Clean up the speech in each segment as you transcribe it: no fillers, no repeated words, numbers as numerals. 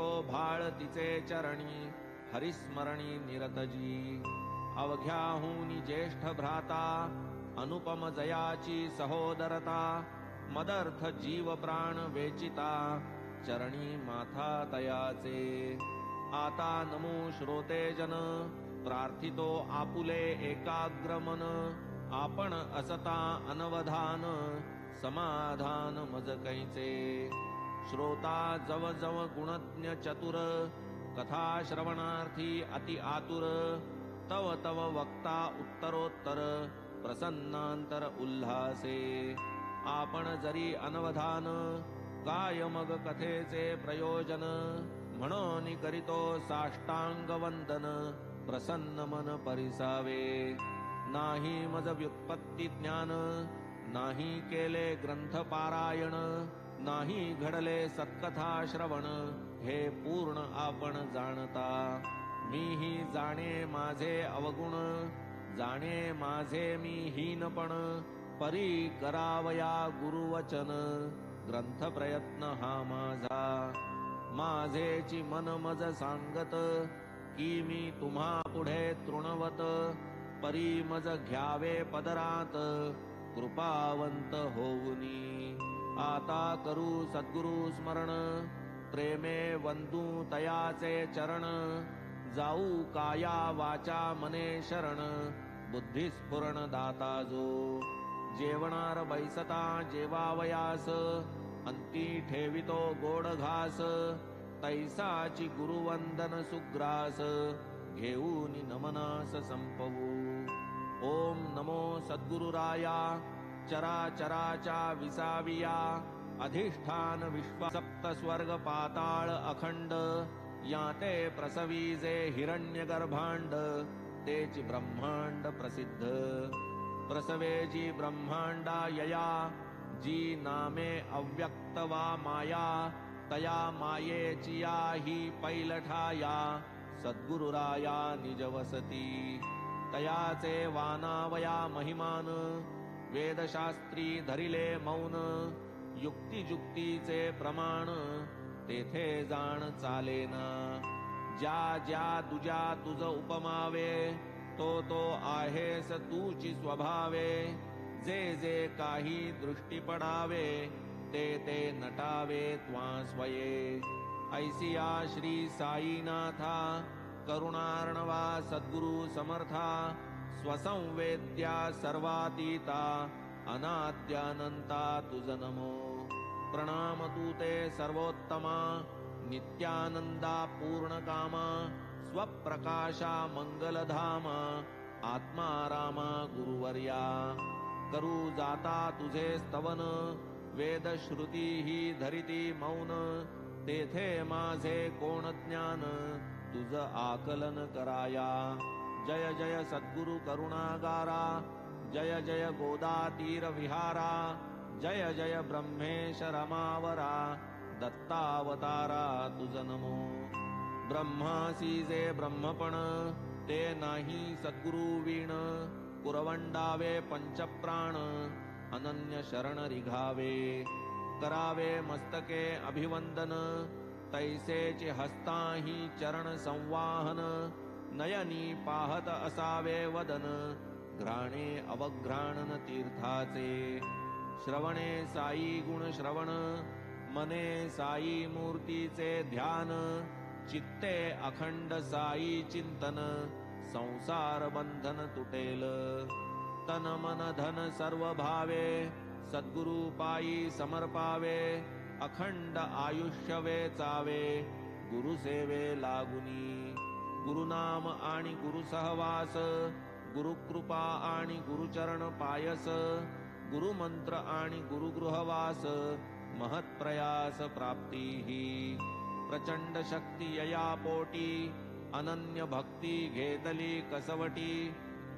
करीतो भाळ तिचे चरणी, हरिस्मरणी निरतजी। अवघ्याहूनी ज्येष्ठ भ्राता, अनुपम जयाची सहोदरता, मदर्थ जीव प्राण वेचिता, चरणी माथा तयाचे। आता नमो श्रोते जन, प्रार्थितो आपुले एकाग्रमन, आपण असता अनवधान, समाधान मज कैचे। श्रोता जव जव गुणज्ञ चतुर, कथा श्रवणार्थी अति आतुर, तव तव वक्ता उत्तरोत्तर, प्रसन्नांतर उल्हासे। आपण जरी अनवधान, काय मग कथेचे प्रयोजन, म्हणून करीतो साष्टांग वंदन, प्रसन्न मन परिसावे। नाही मज व्युत्पत्ती ज्ञान, नाही केले ग्रंथ पारायण, नाही घडले सत्कथा श्रवण, हे पूर्ण आपण जाणता। मीही जाणे माझे अवगुण, जाणे माझे मी हीनपण, परी करावया गुरुवचन, ग्रंथ प्रयत्न हा माझा। माझेची मन मज सांगत, की मी तुम्हा पुढे तृणवत, परी मज घ्यावे पदरात, कृपावंत होऊनी। आता करू सद्गुरु स्मरण, प्रेमे वंदू तयाचे चरण, जाऊ काया वाचा मने शरण, बुद्धिस्फुरण दाता जो। जेवणार बैसता जेवावयास, अंती ठेवितो गोड घास, तैसाची गुरुवंदन सुग्रास, घेऊन नमनास संपवू। ओम नमो सद्गुरुराया, चराचराचा विसाविया, अधिष्ठान विश्व सप्त स्वर्ग पाताळ अखंड, याते प्रसवीजे हिरण्य गर्भांड, तेची ब्रह्मांड प्रसिद्ध। प्रसवे जी ब्रह्मांडा यया, जी नामे अव्यक्त वा माया, तया मायेची या ही पैलठाया, सद्गुरुराया निजवसती। तयाचे वानावया महिमान, वेदशास्त्री धरिले मौन, युक्तिजुक्तीचे प्रमाण, तेथे जाण चालेना। ज्या ज्या तुझ्या तुझ उपमावे, तो आहेस तूची स्वभावे। जे जे काही दृष्टी पडावे, ते नटावे त्वा स्वये। ऐसिया श्री साईनाथा, करुणार्णवा सद्गुरु समर्था, स्वसंवेद्या सर्वातीता, अनाद्यानंता तुझ नमो। प्रणाम तू ते सर्वोत्तमा, नित्यानंदा पूर्णकामा, स्वप्रकाशा मंगलधामा, आत्मा रामा गुरुवर्या। करू जाता तुझे स्तवन, वेद श्रुती ही धरिती मौन, तेथे माझे कोण ज्ञान, तुझ आकलन कराया। जय जय सद्गुरु करुणागारा, जय जय गोदातीर विहारा, जय जय ब्रह्मेश रमावरा, दत्तावतारा तुझ नमो। ब्रह्मासी जे ब्रह्मपण, ते नाही सद्गुरु वीण, पुरवंडावे पंचप्राण, अनन्य शरण रिघावे। करावे मस्तके अभिवंदन, तैसेचे हस्ताही चरण संवाहन, नयनी पाहत असावे वदन, घ्राणे अवघ्राणन तीर्थाचे। श्रवणे साई गुण श्रवण, मने साई मूर्तीचे ध्यान, चित्ते अखंड साई चिंतन, संसार बंधन तुटेल। तन मन धन सर्व भावे, सद्गुरु पायी समर्पावे, अखंड आयुष्य वेचावे, गुरुसेवे लागुनी। गुरुनाम आणि गुरु सहवास, गुरुकृपा आणि गुरुचरण पायस, गुरुमंत्र आणि गुरुगृहवास, महत्प्रयास प्राप्तीही। प्रचंड शक्ती यया पोटी, अनन्य भक्ती घेतली कसवटी,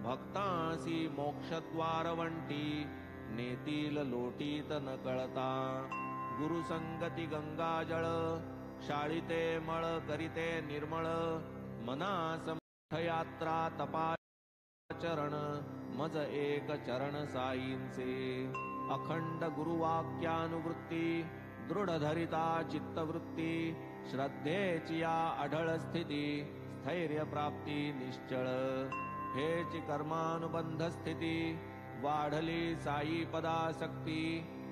भक्तांसी मोक्षद्वारवंटी, नेतील लोटीत न कळता। गुरुसंगती गंगाजळ, शाळिते मळ करिते निर्मळ, मनास यात्रा तपाचरण, मज एक चरण साईंचे। अखंड गुरुवाक्यानुवृत्ती, दृढ धरिता चित्तवृत्ती, श्रद्धेची या अढळ स्थिती स्थैर्य प्राप्ती निश्चळ हेची कर्मानुबंध स्थिती वाढली साई पदासक्ती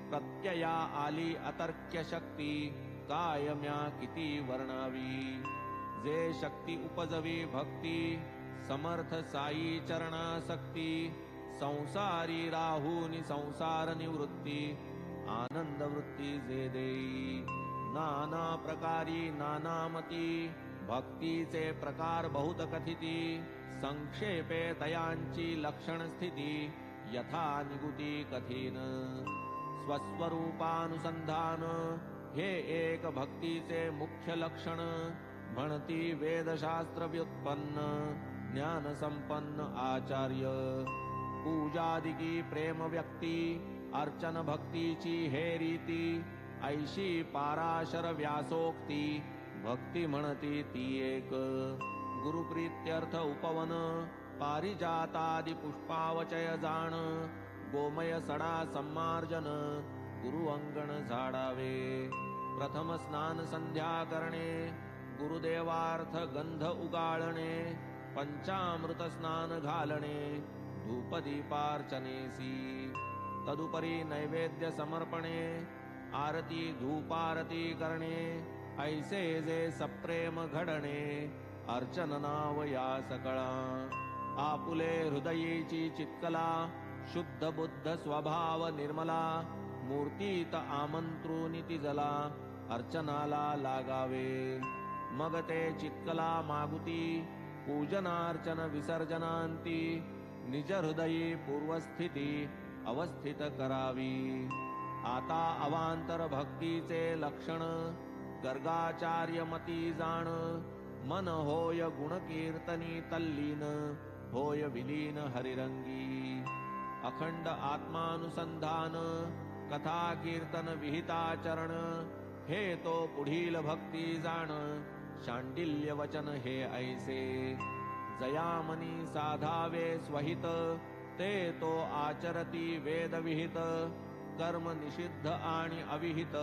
प्रत्यया आली अतर्क्य शक्ती कायम्या किती वर्णावी जे शक्ती उपजवी भक्ती समर्थ साई चरणासक्ती संसारी राहुनी संसार निवृत्ती आनंद वृत्ती जे देई नाना प्रकारी नानामती भक्तीचे प्रकार बहुत कथिती संक्षेपे तयांची लक्षण स्थिती यथा निगुती कथीन स्वस्वरूपानुसंधान हे एक भक्तीचे मुख्य लक्षण म्हणती वेदशास्त्र व्युत्पन्न ज्ञान संपन्न आचार्य पूजादिकी प्रेम व्यक्ती अर्चन भक्तीची हे रीती ऐशी पाराशर व्यासोक्ती भक्ती म्हणती ती एक गुरुप्रीत्यर्थ उपवन पारिजातादि पुष्पावचय जाण गोमय सडा सम्मार्जन गुरु अंगण झाडावे प्रथम स्नान संध्या करणे गुरुदेवार्थ गंध उगाळणे पंचामृत स्नान घालणे धूपदीपार्चनेसी तदुपरी नैवेद्य समर्पणे आरती धूपारती करणे ऐसे जे सप्रेम घडणे अर्चन नाव या सकळा आपुले हृदयीची चित्कला शुद्ध बुद्ध स्वभाव निर्मला मूर्तीत आमंत्रुनिती जला अर्चनाला लागावे मग ते चित्कला मागुती पूजनार्चन विसर्जनांती निज हृदयी पूर्वस्थिती अवस्थित करावी आता अवांतर भक्तीचे लक्षण गर्गाचार्य मती जाण मन होय गुणकीर्तनी तल्लीन होय विलीन हरिरंगी अखंड आत्मानुसंधान कथा कीर्तन विहिताचरण हे तो पुढील भक्ती जाण शांडिल्य वचन हे ऐसे जयामनी साधावे स्वहित ते तो आचरती वेद विहित कर्म निषिद्ध आणि अविहित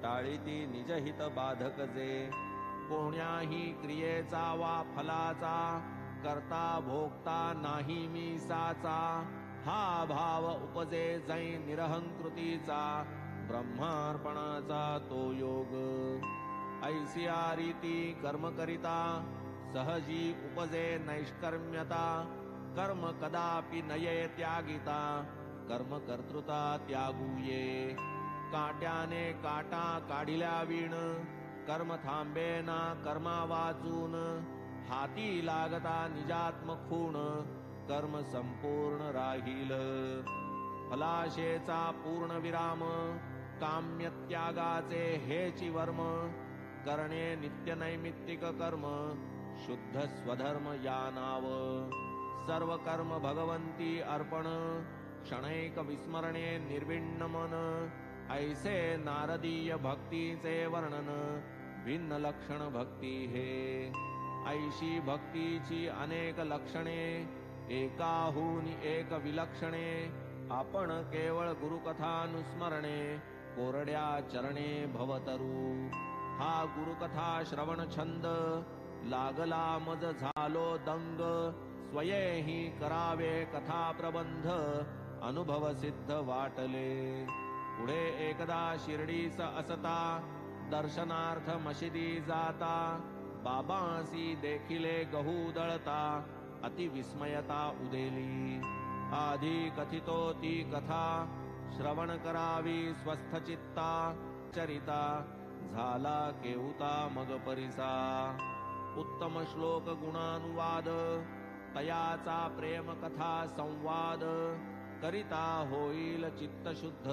टाळीती निजहित बाधक जे कोण्याही क्रियेचा वा फलाचा करता भोगता नाही मी साचा हा भाव उपजे जै निरहंकृतीचा ब्रह्मार्पणाचा तो योग ऐसिया रीती कर्म करिता सहजी उपजे नैष्कर्म्यता कर्म कदापि नये त्यागिता कर्म कर्तृता त्यागूये काट्याने काटा काढिल्या वीण कर्म थांबेना कर्मा वाचून हाती लागता निजात्म खूण कर्म संपूर्ण राहील फलाशेचा पूर्ण विराम काम्य त्यागाचे हेची वर्म करणे नित्य नैमित्तिक कर्म शुद्ध स्वधर्म या नाव सर्व कर्म भगवंती अर्पण क्षणैक विस्मरणे निर्विण्ण मन ऐसे नारदीय भक्तीचे वर्णन भिन्न लक्षण भक्ती हे ऐशी भक्तीची अनेक लक्षणे एकाहून एक विलक्षणे आपण केवळ गुरुकथानुस्मरणे कोरड्या चरणे भवतरू हा गुरुकथा श्रवण छंद लागला मज झालो दंग स्वयेही करावे कथा प्रबंध अनुभव सिद्ध वाटले पुढे एकदा शिर्डीस असता दर्शनार्थ मशिदी जाता बाबांसी देखिले गहू दळता अति विस्मयता उदेली आधी कथितो ती कथा श्रवण करावी स्वस्थ चित्ता चरिता झाला केहुता मग परिसा उत्तम श्लोक गुणानुवाद तयाचा प्रेम कथा संवाद करिता होईल चित्त शुद्ध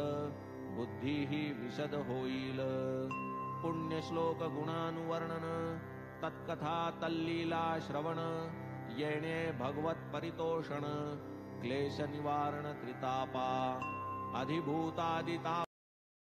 बुद्धीही विशद होईल पुण्य श्लोक गुणानुवर्णन तत्कथा तल्लीला श्रवण येणे भगवत परितोषण क्लेश निवारण त्रितापा अधिभूतादिता